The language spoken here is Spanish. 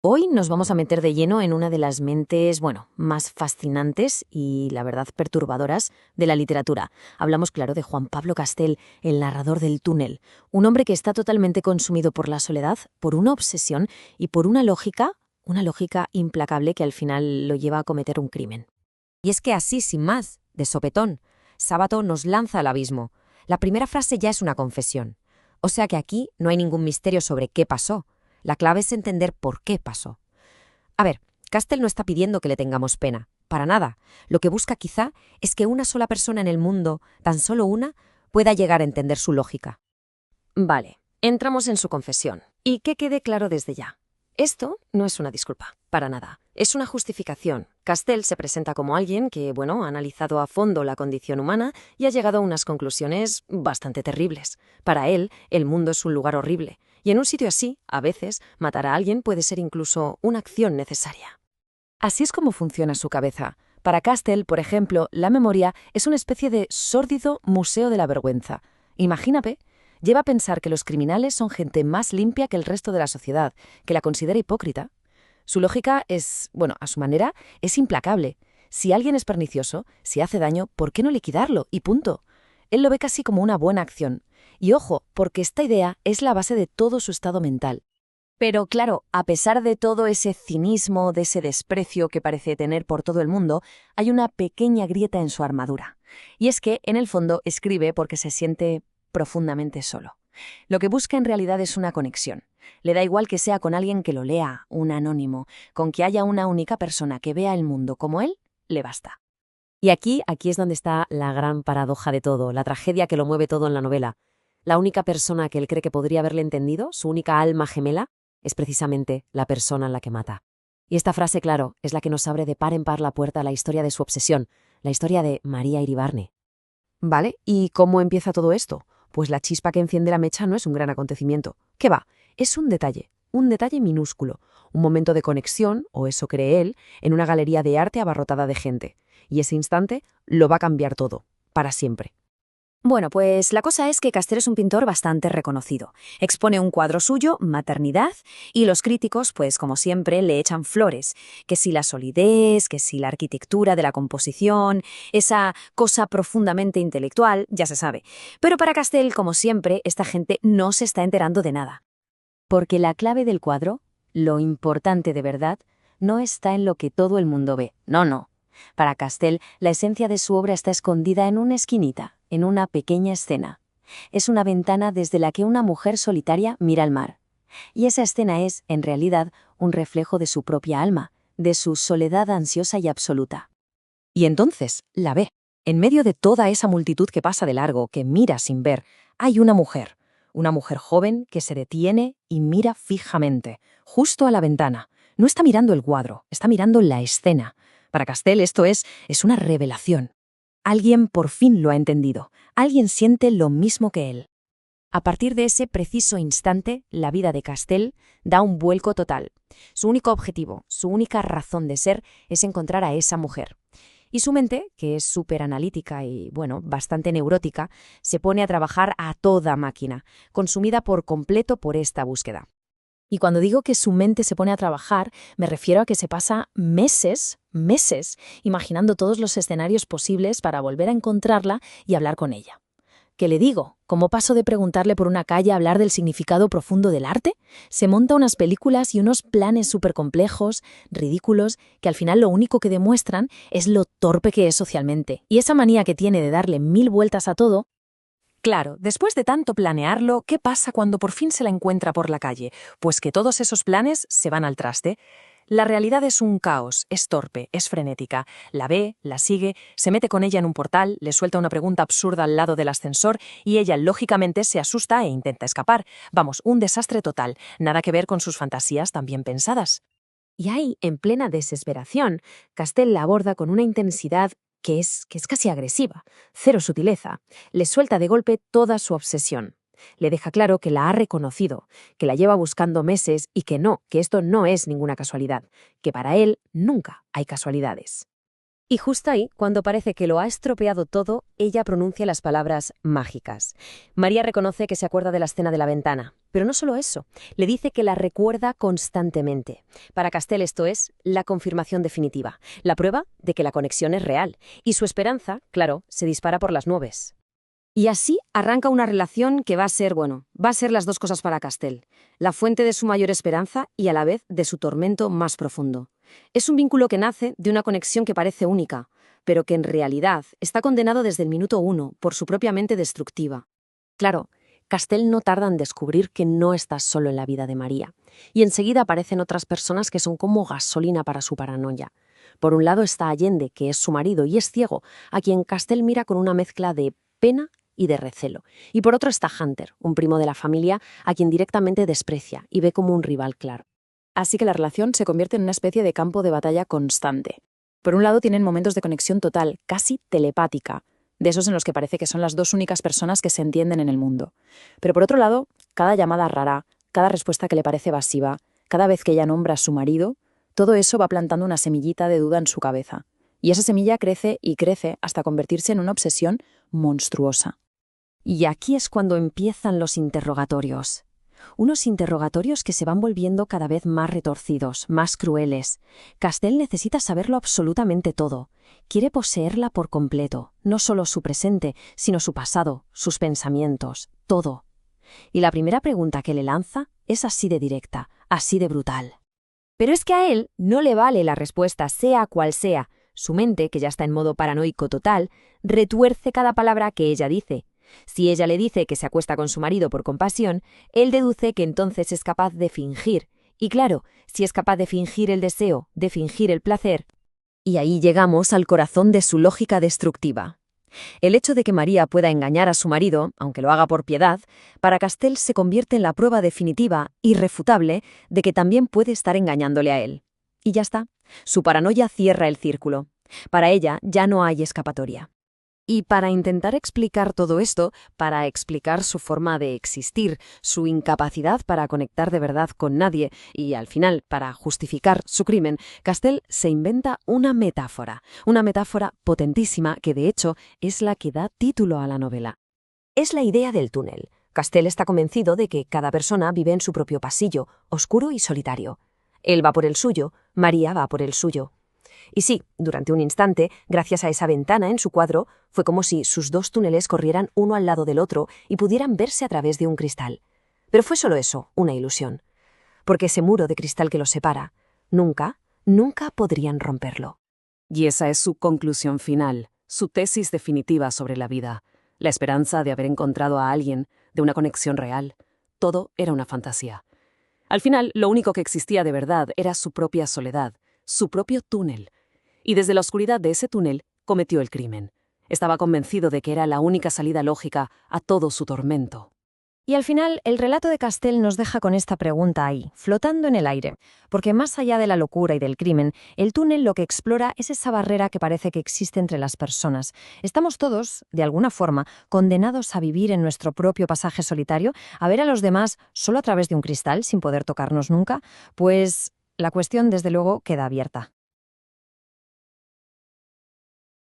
Hoy nos vamos a meter de lleno en una de las mentes, más fascinantes y, la verdad, perturbadoras de la literatura. Hablamos, claro, de Juan Pablo Castell, el narrador del túnel, un hombre que está totalmente consumido por la soledad, por una obsesión y por una lógica implacable que al final lo lleva a cometer un crimen. Y es que así, sin más, de sopetón, Sábato nos lanza al abismo. La primera frase ya es una confesión. O sea que aquí no hay ningún misterio sobre qué pasó. La clave es entender por qué pasó. A ver, Castell no está pidiendo que le tengamos pena. Para nada. Lo que busca quizá es que una sola persona en el mundo, tan solo una, pueda llegar a entender su lógica. Vale, entramos en su confesión. Y que quede claro desde ya. Esto no es una disculpa, para nada. Es una justificación. Castell se presenta como alguien que, ha analizado a fondo la condición humana y ha llegado a unas conclusiones bastante terribles. Para él, el mundo es un lugar horrible. Y en un sitio así, a veces, matar a alguien puede ser incluso una acción necesaria. Así es como funciona su cabeza. Para Castell, por ejemplo, la memoria es una especie de sórdido museo de la vergüenza. Imagínate, lleva a pensar que los criminales son gente más limpia que el resto de la sociedad, que la considera hipócrita. Su lógica es, a su manera, es implacable. Si alguien es pernicioso, si hace daño, ¿por qué no liquidarlo? Y punto. Él lo ve casi como una buena acción. Y ojo, porque esta idea es la base de todo su estado mental. Pero claro, a pesar de todo ese cinismo, de ese desprecio que parece tener por todo el mundo, hay una pequeña grieta en su armadura. Y es que, en el fondo, escribe porque se siente profundamente solo. Lo que busca en realidad es una conexión. Le da igual que sea con alguien que lo lea, un anónimo, con que haya una única persona que vea el mundo como él, le basta. Y aquí es donde está la gran paradoja de todo, la tragedia que lo mueve todo en la novela. La única persona que él cree que podría haberle entendido, su única alma gemela, es precisamente la persona en la que mata. Y esta frase, claro, es la que nos abre de par en par la puerta a la historia de su obsesión, la historia de María Iribarne. ¿Vale? ¿Y cómo empieza todo esto? Pues la chispa que enciende la mecha no es un gran acontecimiento. ¿Qué va? Es un detalle minúsculo, un momento de conexión, o eso cree él, en una galería de arte abarrotada de gente. Y ese instante lo va a cambiar todo, para siempre. Bueno, pues la cosa es que Castell es un pintor bastante reconocido. Expone un cuadro suyo, Maternidad, y los críticos, pues como siempre, le echan flores. Que si la solidez, que si la arquitectura de la composición, esa cosa profundamente intelectual, ya se sabe. Pero para Castell, como siempre, esta gente no se está enterando de nada. Porque la clave del cuadro, lo importante de verdad, no está en lo que todo el mundo ve. No. Para Castell, la esencia de su obra está escondida en una esquinita, en una pequeña escena. Es una ventana desde la que una mujer solitaria mira al mar. Y esa escena es, en realidad, un reflejo de su propia alma, de su soledad ansiosa y absoluta. Y entonces la ve. En medio de toda esa multitud que pasa de largo, que mira sin ver, hay una mujer joven que se detiene y mira fijamente, justo a la ventana. No está mirando el cuadro, está mirando la escena. Para Castell esto es una revelación. Alguien por fin lo ha entendido. Alguien siente lo mismo que él. A partir de ese preciso instante, la vida de Castell da un vuelco total. Su único objetivo, su única razón de ser, es encontrar a esa mujer. Y su mente, que es súper analítica y, bastante neurótica, se pone a trabajar a toda máquina, consumida por completo por esta búsqueda. Y cuando digo que su mente se pone a trabajar, me refiero a que se pasa meses, imaginando todos los escenarios posibles para volver a encontrarla y hablar con ella. ¿Qué le digo? Como paso de preguntarle por una calle a hablar del significado profundo del arte, se monta unas películas y unos planes súper complejos, ridículos, que al final lo único que demuestran es lo torpe que es socialmente. Y esa manía que tiene de darle 1000 vueltas a todo. Claro, después de tanto planearlo, ¿qué pasa cuando por fin se la encuentra por la calle? Pues que todos esos planes se van al traste. La realidad es un caos, es torpe, es frenética. La ve, la sigue, se mete con ella en un portal, le suelta una pregunta absurda al lado del ascensor y ella, lógicamente, se asusta e intenta escapar. Vamos, un desastre total, nada que ver con sus fantasías tan bien pensadas. Y ahí, en plena desesperación, Castell la aborda con una intensidad que es casi agresiva, cero sutileza. Le suelta de golpe toda su obsesión. Le deja claro que la ha reconocido, que la lleva buscando meses y que esto no es ninguna casualidad, que para él nunca hay casualidades. Y justo ahí, cuando parece que lo ha estropeado todo, ella pronuncia las palabras mágicas. María reconoce que se acuerda de la escena de la ventana. Pero no solo eso, le dice que la recuerda constantemente. Para Castell esto es la confirmación definitiva, la prueba de que la conexión es real, y su esperanza, claro, se dispara por las nubes. Y así arranca una relación que va a ser las dos cosas para Castell, la fuente de su mayor esperanza y a la vez de su tormento más profundo. Es un vínculo que nace de una conexión que parece única, pero que en realidad está condenado desde el minuto 1 por su propia mente destructiva. Claro, Castell no tarda en descubrir que no está solo en la vida de María, y enseguida aparecen otras personas que son como gasolina para su paranoia. Por un lado está Allende, que es su marido y es ciego, a quien Castell mira con una mezcla de pena y de recelo. Y por otro está Hunter, un primo de la familia, a quien directamente desprecia y ve como un rival claro. Así que la relación se convierte en una especie de campo de batalla constante. Por un lado tienen momentos de conexión total, casi telepática, de esos en los que parece que son las dos únicas personas que se entienden en el mundo. Pero por otro lado, cada llamada rara, cada respuesta que le parece evasiva, cada vez que ella nombra a su marido, todo eso va plantando una semillita de duda en su cabeza. Y esa semilla crece y crece hasta convertirse en una obsesión monstruosa. Y aquí es cuando empiezan los interrogatorios. Unos interrogatorios que se van volviendo cada vez más retorcidos, más crueles. Castell necesita saberlo absolutamente todo. Quiere poseerla por completo, no solo su presente, sino su pasado, sus pensamientos, todo. Y la primera pregunta que le lanza es así de directa, así de brutal. Pero es que a él no le vale la respuesta, sea cual sea. Su mente, que ya está en modo paranoico total, retuerce cada palabra que ella dice. Si ella le dice que se acuesta con su marido por compasión, él deduce que entonces es capaz de fingir. Y claro, si es capaz de fingir el deseo, de fingir el placer. Y ahí llegamos al corazón de su lógica destructiva. El hecho de que María pueda engañar a su marido, aunque lo haga por piedad, para Castell se convierte en la prueba definitiva, irrefutable, de que también puede estar engañándole a él. Y ya está. Su paranoia cierra el círculo. Para ella ya no hay escapatoria. Y para intentar explicar todo esto, para explicar su forma de existir, su incapacidad para conectar de verdad con nadie y, al final, para justificar su crimen, Castell se inventa una metáfora potentísima que, de hecho, es la que da título a la novela. Es la idea del túnel. Castell está convencido de que cada persona vive en su propio pasillo, oscuro y solitario. Él va por el suyo, María va por el suyo. Y sí, durante un instante, gracias a esa ventana en su cuadro, fue como si sus dos túneles corrieran uno al lado del otro y pudieran verse a través de un cristal. Pero fue solo eso, una ilusión. Porque ese muro de cristal que los separa, nunca podrían romperlo. Y esa es su conclusión final, su tesis definitiva sobre la vida, la esperanza de haber encontrado a alguien, de una conexión real. Todo era una fantasía. Al final, lo único que existía de verdad era su propia soledad, su propio túnel. Y desde la oscuridad de ese túnel cometió el crimen. Estaba convencido de que era la única salida lógica a todo su tormento. Y al final, el relato de Castell nos deja con esta pregunta ahí, flotando en el aire. Porque más allá de la locura y del crimen, el túnel lo que explora es esa barrera que parece que existe entre las personas. Estamos todos, de alguna forma, condenados a vivir en nuestro propio pasaje solitario, a ver a los demás solo a través de un cristal, sin poder tocarnos nunca. Pues la cuestión, desde luego, queda abierta.